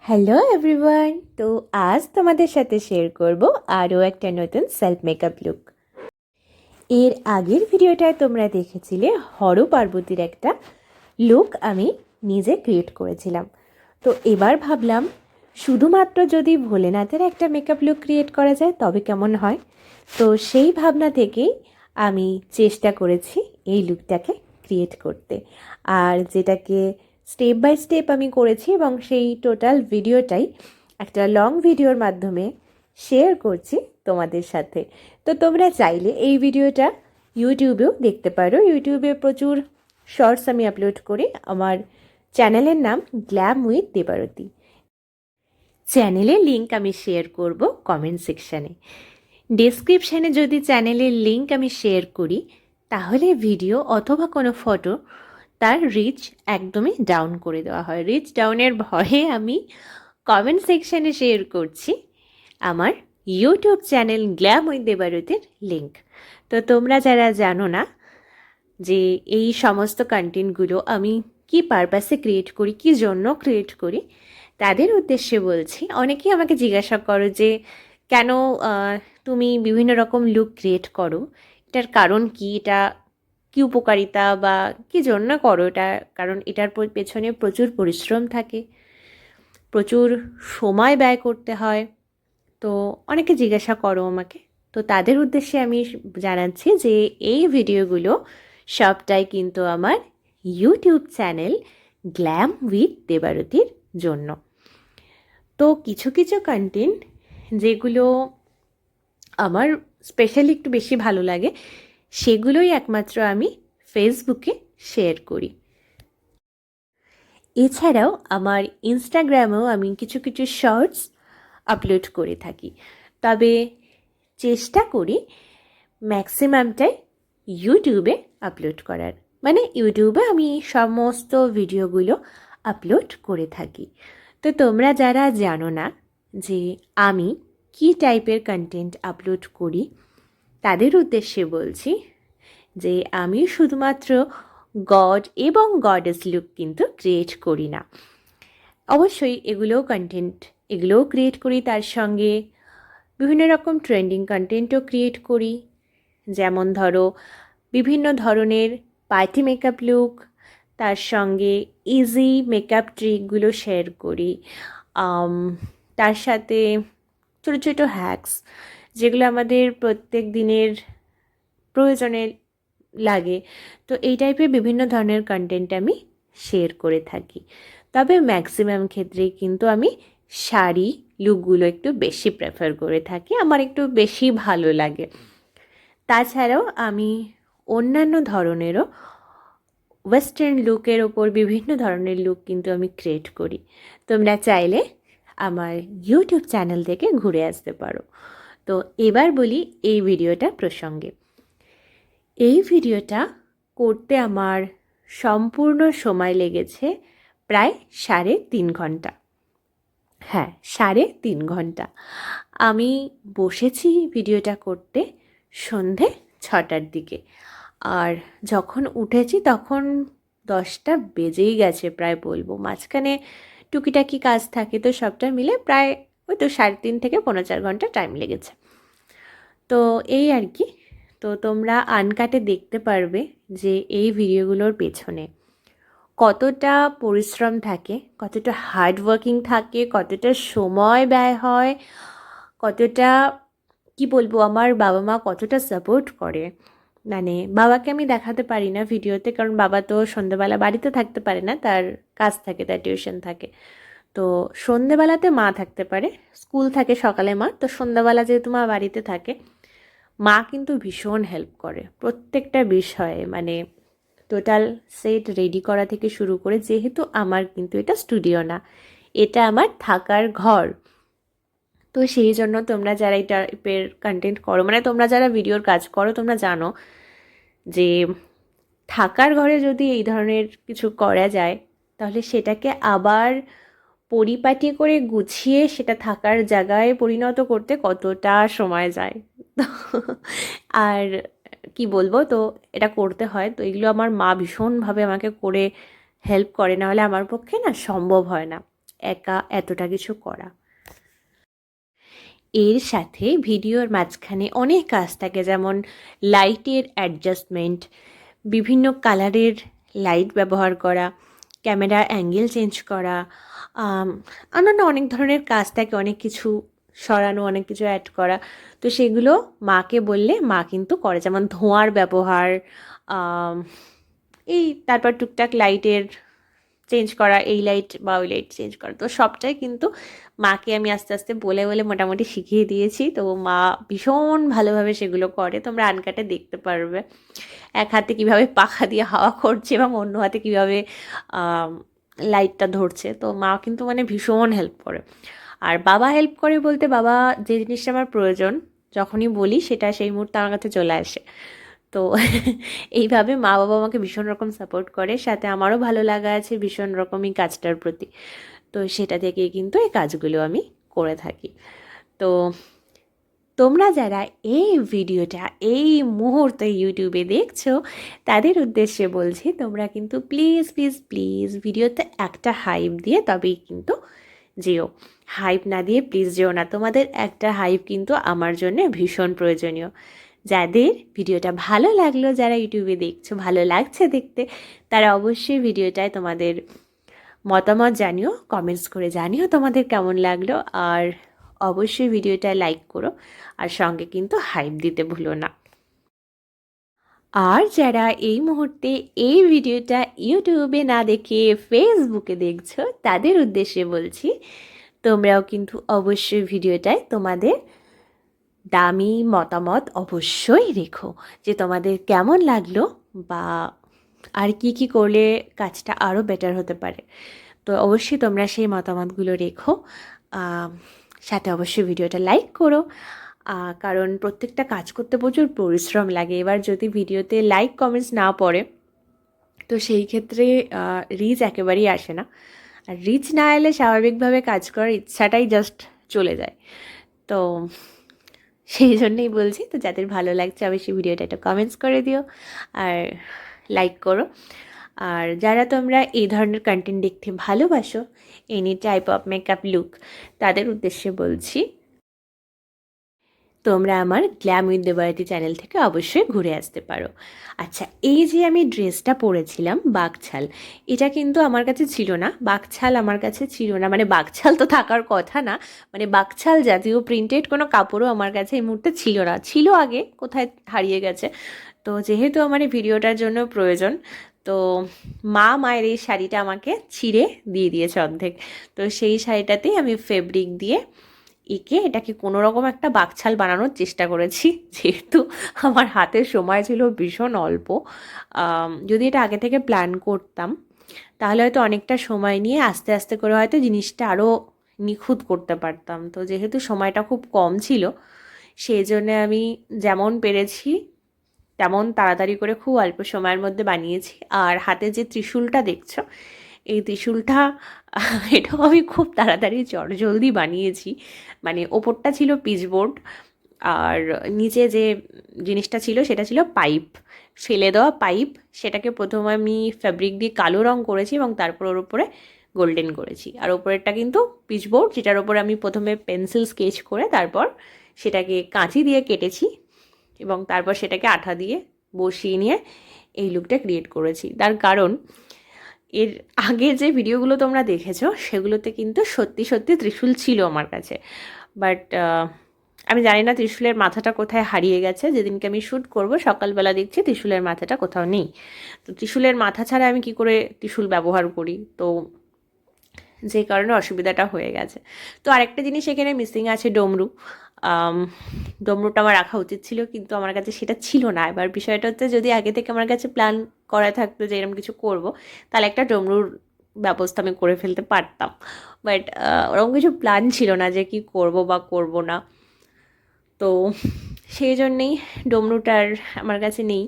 Hello everyone. তো আজ তোমাদের সাথে শেয়ার করব আরও একটা নতুন সেলফ মেকআপ লুক। এর আগের ভিডিওটায় তোমরা দেখেছিলে হর পার্বতীর একটা লুক আমি নিজে ক্রিয়েট করেছিলাম। তো এবার ভাবলাম শুধুমাত্র যদি ভোলেনাথের একটা মেকআপ লুক ক্রিয়েট করা যায় তবে কেমন হয়। তো সেই ভাবনা থেকেই আমি চেষ্টা করেছি এই লুকটাকে ক্রিয়েট করতে, আর যেটাকে স্টেপ বাই স্টেপ আমি করেছি এবং সেই টোটাল ভিডিওটাই একটা লং ভিডিওর মাধ্যমে শেয়ার করছি তোমাদের সাথে। তো তোমরা চাইলে এই ভিডিওটা ইউটিউবেও দেখতে পারো। ইউটিউবে প্রচুর শর্টস আমি আপলোড করি। আমার চ্যানেলের নাম গ্ল্যাম উইথ দেবারতী। চ্যানেলের লিঙ্ক আমি শেয়ার করব কমেন্ট সেকশানে। ডেসক্রিপশানে যদি চ্যানেলের লিঙ্ক আমি শেয়ার করি তাহলে ভিডিও অথবা কোনো ফটো তার রিচ একদমই ডাউন করে দেওয়া হয়। রিচ ডাউনের ভয়ে আমি কমেন্ট সেকশানে শেয়ার করছি আমার ইউটিউব চ্যানেল গ্ল্যাম উইথ দেবারতীর লিঙ্ক। তো তোমরা যারা জানো না যে এই সমস্ত কন্টেন্টগুলো আমি কি পারপাসে ক্রিয়েট করি, কি জন্য ক্রিয়েট করি, তাদের উদ্দেশ্যে বলছি। অনেকেই আমাকে জিজ্ঞাসা করো যে কেন তুমি বিভিন্ন রকম লুক ক্রিয়েট করো, এটার কারণ কি, এটা কী উপকারিতা বা কী জন্য করো এটা। কারণ এটার পেছনে প্রচুর পরিশ্রম থাকে, প্রচুর সময় ব্যয় করতে হয়। তো অনেকে জিজ্ঞাসা করো আমাকে। তো তাদের উদ্দেশ্যে আমি জানাচ্ছি যে এই ভিডিওগুলো সবটাই কিন্তু আমার ইউটিউব চ্যানেল গ্ল্যাম উইথ দেবারতীর জন্য। তো কিছু কিছু কন্টেন্ট যেগুলো আমার স্পেশালি একটু বেশি ভালো লাগে সেগুলোই একমাত্র আমি ফেসবুকে শেয়ার করি। এছাড়াও আমার ইনস্টাগ্রামেও আমি কিছু কিছু শর্টস আপলোড করে থাকি, তবে চেষ্টা করি ম্যাক্সিমামটাই ইউটিউবে আপলোড করার। মানে ইউটিউবে আমি সমস্ত ভিডিওগুলো আপলোড করে থাকি। তো তোমরা যারা জানো না যে আমি কী টাইপের কন্টেন্ট আপলোড করি তাদের উদ্দেশ্যে বলছি যে আমি শুধুমাত্র গড এবং গডেস লুক কিন্তু ক্রিয়েট করি না। অবশ্যই এগুলোও ক্রিয়েট করি, তার সঙ্গে বিভিন্ন রকম ট্রেন্ডিং কন্টেন্টও ক্রিয়েট করি। যেমন ধরো বিভিন্ন ধরনের পার্টি মেকআপ লুক, তার সঙ্গে ইজি মেকআপ ট্রিকগুলো শেয়ার করি। তার সাথে ছোটো ছোটো হ্যাকস যেগুলো আমাদের প্রত্যেক দিনের প্রয়োজনে লাগে। তো এই টাইপের বিভিন্ন ধরনের কন্টেন্ট আমি শেয়ার করে থাকি। তবে ম্যাক্সিমাম ক্ষেত্রেই কিন্তু আমি শাড়ি লুকগুলো একটু বেশি প্রেফার করে থাকি, আমার একটু বেশি ভালো লাগে। তাছাড়াও আমি অন্যান্য ধরনেরও ওয়েস্টার্ন লুকের ওপর বিভিন্ন ধরনের লুক কিন্তু আমি ক্রিয়েট করি। তোমরা চাইলে আমার ইউটিউব চ্যানেল থেকে ঘুরে আসতে পারো। তো এবার বলি এই ভিডিওটা প্রসঙ্গে। এই ভিডিওটা করতে আমার সম্পূর্ণ সময় লেগেছে প্রায় 3.5 ঘন্টা। হ্যাঁ, 3.5 ঘন্টা। আমি বসেছি ভিডিওটা করতে সন্ধে 6টার দিকে, আর যখন উঠেছি তখন 10টা বেজেই গেছে প্রায় বলবো। মাঝখানে টুকিটাকি কাজ থাকে, তো সবটা মিলে প্রায় ওই তো 3.5 থেকে 4.25 ঘন্টা টাইম লেগেছে। তো এই আর কি। তো তোমরা আনকাটে দেখতে পারবে যে এই ভিডিওগুলোর পেছনে কতটা পরিশ্রম থাকে, কতটা হার্ড ওয়ার্কিং থাকে, কতটা সময় ব্যয় হয়, কতটা কি বলবো, আমার বাবা মা কতটা সাপোর্ট করে। মানে বাবাকে আমি দেখাতে পারি না ভিডিওতে, কারণ বাবা তো সন্ধ্যেবেলা বাড়িতে থাকতে পারে না, তার কাজ থাকে, তার টিউশন থাকে। তো সন্ধ্যেবেলাতে মা থাকতে পারে, স্কুল থাকে সকালে মা, তো সন্ধ্যাবেলা যেহেতু মা বাড়িতে থাকে, মা কিন্তু ভীষণ হেল্প করে প্রত্যেকটা বিষয়ে। মানে টোটাল সেট রেডি করা থেকে শুরু করে, যেহেতু আমার কিন্তু এটা স্টুডিও না, এটা আমার থাকার ঘর। তো সেই জন্য তোমরা যারা এই টাইপের কন্টেন্ট করো, মানে তোমরা যারা ভিডিওর কাজ করো, তোমরা জানো যে থাকার ঘরে যদি এই ধরনের কিছু করা যায় তাহলে সেটাকে আবার পরিপাটি করে গুছিয়ে সেটা থাকার জায়গায় পরিণত করতে কতটা সময় যায়। আর কি বলবো, তো এটা করতে হয়। তো এগুলো আমার মা ভীষণভাবে আমাকে করে হেল্প করে, নাহলে আমার পক্ষে না সম্ভব হয় না। একা এতটা কিছু করা। এর সাথে ভিডিওর মাঝখানে অনেক কাজ থাকে, যেমন লাইটের অ্যাডজাস্টমেন্ট, বিভিন্ন কালারের লাইট ব্যবহার করা, ক্যামেরা অ্যাঙ্গেল চেঞ্জ করা, অন্যান্য অনেক ধরনের কাজ থাকে, অনেক কিছু সরানো, অনেক কিছু অ্যাড করা। তো সেগুলো মাকে বললে মা কিন্তু করে, যেমন ধোঁয়ার ব্যবহার, এই তারপর টুকটাক লাইটের চেঞ্জ করা, এই লাইট বা ওই লাইট চেঞ্জ করা। তো সবটাই কিন্তু মাকে আমি আস্তে আস্তে বলে বলে মোটামুটি শিখিয়ে দিয়েছি। তো মা ভীষণ ভালোভাবে সেগুলো করে, তোমরা আনকাটে দেখতে পারবে। এক হাতে কীভাবে পাখা দিয়ে হাওয়া করছে এবং অন্য হাতে কীভাবে লাইটটা ধরছে। তো মা কিন্তু মানে ভীষণ হেল্প করে। আর বাবা হেল্প করে বলতে, বাবা যে জিনিসটা আমার প্রয়োজন যখনই বলি সেটা সেই মুহূর্তে আমার কাছে চলে আসে। তো এইভাবে মা বাবা আমাকে ভীষণ রকম সাপোর্ট করে, সাথে আমারও ভালো লাগা আছে ভীষণ রকমই কাজটার প্রতি। তো সেটা থেকেই কিন্তু এই কাজগুলো আমি করে থাকি। তো তোমরা যারা এই ভিডিওটা এই মুহূর্তে ইউটিউবে দেখছো, তাদের উদ্দেশ্যে বলছি, তোমরা কিন্তু প্লিজ প্লিজ প্লিজ ভিডিওতে একটা হাইপ দিয়ে তবেই কিন্তু যেও। হাইপ না দিয়ে প্লিজ যেও না। তোমাদের একটা হাইপ কিন্তু আমার জন্য ভীষণ প্রয়োজনীয়। যাদের ভিডিওটা ভালো লাগলো, যারা ইউটিউবে দেখছো ভালো লাগছে দেখতে, তারা অবশ্যই ভিডিওটায় তোমাদের মতামত জানিও, কমেন্টস করে জানিও তোমাদের কেমন লাগলো। আর অবশ্যই ভিডিওটা লাইক করো, আর সঙ্গে কিন্তু হাইপ দিতে ভুলো না। আর যারা এই মুহূর্তে এই ভিডিওটা ইউটিউবে না দেখে ফেসবুকে দেখছো, তাদের উদ্দেশ্যে বলছি, তোমরাও কিন্তু অবশ্যই ভিডিওটায় তোমাদের দামি মতামত অবশ্যই রেখো, যে তোমাদের কেমন লাগলো বা আর কি করলে কাজটা আরও বেটার হতে পারে। তো অবশ্যই তোমরা সেই মতামতগুলো রেখো। সাথে অবশ্যই ভিডিওটা লাইক করো, কারণ প্রত্যেকটা কাজ করতে প্রচুর পরিশ্রম লাগে। এবার যদি ভিডিওতে লাইক কমেন্টস না পড়ে, তো সেই ক্ষেত্রে রিচ একেবারেই আসে না। আর রিচ না এলে স্বাভাবিকভাবে কাজ করার ইচ্ছাটাই জাস্ট চলে যায়। তো সেই জন্যই বলছি, তো যাদের ভালো লাগছে অবশ্যই ভিডিওটা একটা কমেন্টস করে দিও আর লাইক করো। আর যারা তোমরা এই ধরনের কন্টেন্ট দেখতে ভালোবাসো, any type of makeup look, তাদের উদ্দেশ্যে বলছি, তোমরা আমার গ্ল্যাম উইথ দেবায়তী চ্যানেল থেকে অবশ্যই ঘুরে আসতে পারো। আচ্ছা, এই যে আমি ড্রেসটা পরেছিলাম বাঘছাল, এটা কিন্তু আমার কাছে ছিল না। বাঘছাল আমার কাছে ছিল না, মানে বাঘছাল তো থাকার কথা না, মানে বাঘছাল জাতীয় প্রিন্টেড কোনো কাপড়ও আমার কাছে এই মুহূর্তে ছিল না। ছিল আগে, কোথায় হারিয়ে গেছে। তো যেহেতু আমার এই ভিডিওটার জন্য প্রয়োজন, তো মায়ের এই শাড়িটা আমাকে ছিঁড়ে দিয়ে দিয়েছে অর্ধেক। তো সেই শাড়িটাতেই আমি ফেব্রিক দিয়ে এটাকে কোনো রকম একটা বাকছাল বানানোর চেষ্টা করেছি, যেহেতু আমার হাতে সময় ছিল ভীষণ অল্প। যদি এটা আগে থেকে প্ল্যান করতাম, তাহলে হয়তো অনেকটা সময় নিয়ে আস্তে আস্তে করে হয়তো জিনিসটা আরও নিখুঁত করতে পারতাম। তো যেহেতু সময়টা খুব কম ছিল, সেই জন্য আমি যেমন পেরেছি তেমন তাড়াতাড়ি করে খুব অল্প সময়ের মধ্যে বানিয়েছি। আর হাতে যে ত্রিশূলটা দেখছো, এই ত্রিশূলটা এটাও আমি খুব তাড়াতাড়ি চটজলদি বানিয়েছি। মানে ওপরটা ছিল পিচবোর্ড, আর নিচে যে জিনিসটা ছিল সেটা ছিল পাইপ, ফেলে দেওয়া পাইপ। সেটাকে প্রথমে আমি ফ্যাব্রিক দিয়ে কালো রং করেছি এবং তারপর ওর উপরে গোল্ডেন করেছি। আর ওপরেরটা কিন্তু পিচবোর্ড, যেটার ওপরে আমি প্রথমে পেন্সিল স্কেচ করে তারপর সেটাকে কাঁচি দিয়ে কেটেছি এবং তারপর সেটাকে আঠা দিয়ে বসিয়ে নিয়ে এই লুকটা ক্রিয়েট করেছি। তার কারণ এর আগে যে ভিডিওগুলো তোমরা দেখেছো, সেগুলোতে কিন্তু সত্যি সত্যি ত্রিশূল ছিল আমার কাছে, বাট আমি জানি না ত্রিশূলের মাথাটা কোথায় হারিয়ে গেছে। যেদিনকে আমি শ্যুট করব সকালবেলা দেখছি ত্রিশূলের মাথাটা কোথাও নেই। তো ত্রিশূলের মাথা ছাড়া আমি কি করে ত্রিশূল ব্যবহার করি, তো যে কারণে অসুবিধাটা হয়ে গেছে। তো আরেকটা জিনিস এখানে মিসিং আছে, ডমরু। ডমরুটা আমার রাখা উচিত ছিল, কিন্তু আমার কাছে সেটা ছিল না। এবার বিষয়টা হচ্ছে, যদি আগে থেকে আমার কাছে প্ল্যান করা থাকতো যে এরকম কিছু করব, তাহলে একটা ডমরুর ব্যবস্থা আমি করে ফেলতে পারতাম। বাট ওরকম কিছু প্ল্যান ছিল না যে কি করব বা করব না। তো সেই জন্যেই ডমরুটার আমার কাছে নেই।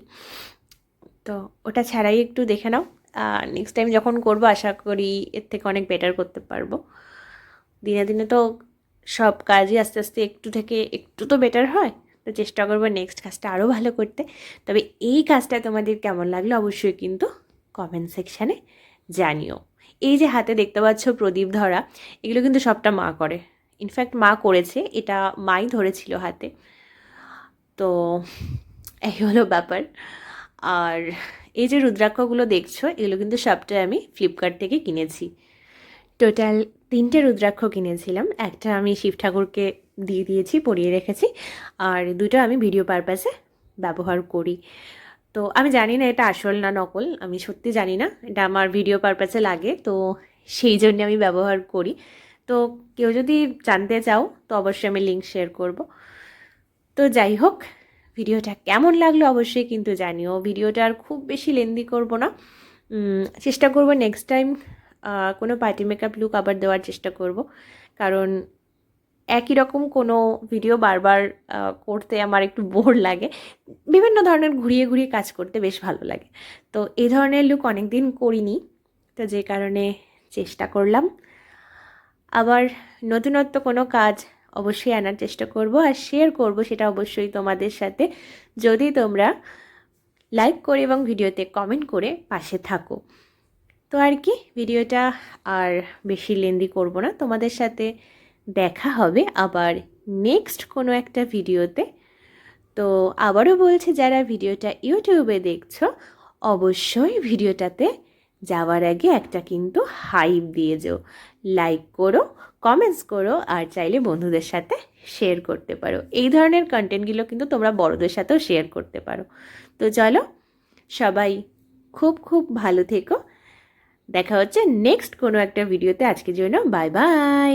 তো ওটা ছাড়াই একটু দেখে নাও। নেক্সট টাইম যখন করবো আশা করি এর থেকে অনেক বেটার করতে পারবো। দিনে দিনে তো সব কাজই আস্তে আস্তে একটু থেকে একটু তো বেটার হয়। তো চেষ্টা করবো নেক্সট কাজটা আরও ভালো করতে। তবে এই কাজটা তোমাদের কেমন লাগলো অবশ্যই কিন্তু কমেন্ট সেকশানে জানিও। এই যে হাতে দেখতে পাচ্ছ প্রদীপ ধরা, এগুলো কিন্তু সবটা মা করে। ইনফ্যাক্ট মা করেছে, এটা মাই ধরেছিল হাতে। তো এই হলো ব্যাপার। আর এই যে রুদ্রাক্ষগুলো দেখছো, এগুলো কিন্তু সবটাই আমি ফ্লিপকার্ট থেকে কিনেছি। টোটাল 3টে রুদ্রাক্ষ কিনেছিলাম। একটা আমি শিব ঠাকুরকে দিয়ে দিয়েছি, পরিয়ে রেখেছি, আর 2টো আমি ভিডিও পারপাসে ব্যবহার করি। তো আমি জানি না এটা আসল না নকল, আমি সত্যি জানি না, এটা আমার ভিডিও পারপাসে লাগে, তো সেই জন্য আমি ব্যবহার করি। তো কেউ যদি জানতে চাও তো অবশ্যই আমি লিঙ্ক শেয়ার করব। তো যাই হোক, ভিডিওটা কেমন লাগলো অবশ্যই কিন্তু জানিও। ভিডিওটা আর খুব বেশি লেন্দি করব না, চেষ্টা করব নেক্সট টাইম কোনো পার্টি মেকআপ লুক আবার দেওয়ার চেষ্টা করব, কারণ একই রকম কোনো ভিডিও বারবার করতে আমার একটু বোর লাগে। বিভিন্ন ধরনের ঘুরিয়ে ঘুরিয়ে কাজ করতে বেশ ভালো লাগে। তো এই ধরনের লুক অনেক দিন করিনি, তো যে কারণে চেষ্টা করলাম। আবার নতুনত্ব কোনো কাজ অবশ্যই আনার চেষ্টা করব আর শেয়ার করব, সেটা অবশ্যই তোমাদের সাথে, যদি তোমরা লাইক করে এবং ভিডিওতে কমেন্ট করে পাশে থাকো। তো আর কি, ভিডিওটা আর বেশি লেন্দি করব না, তোমাদের সাথে দেখা হবে আবার নেক্সট কোনো একটা ভিডিওতে। তো আবারও বলছি, যারা ভিডিওটা ইউটিউবে দেখছো অবশ্যই ভিডিওটাতে যাওয়ার আগে একটা কিন্তু হাইপ দিয়ে যেও, লাইক করো, কমেন্টস করো, আর চাইলে বন্ধুদের সাথে শেয়ার করতে পারো। এই ধরনের কন্টেন্টগুলো কিন্তু তোমরা বড়দের সাথেও শেয়ার করতে পারো। তো চলো, সবাই খুব খুব ভালো থেকো। দেখা হচ্ছে নেক্সট কোনো একটা ভিডিওতে। আজকের জন্য বাই বাই।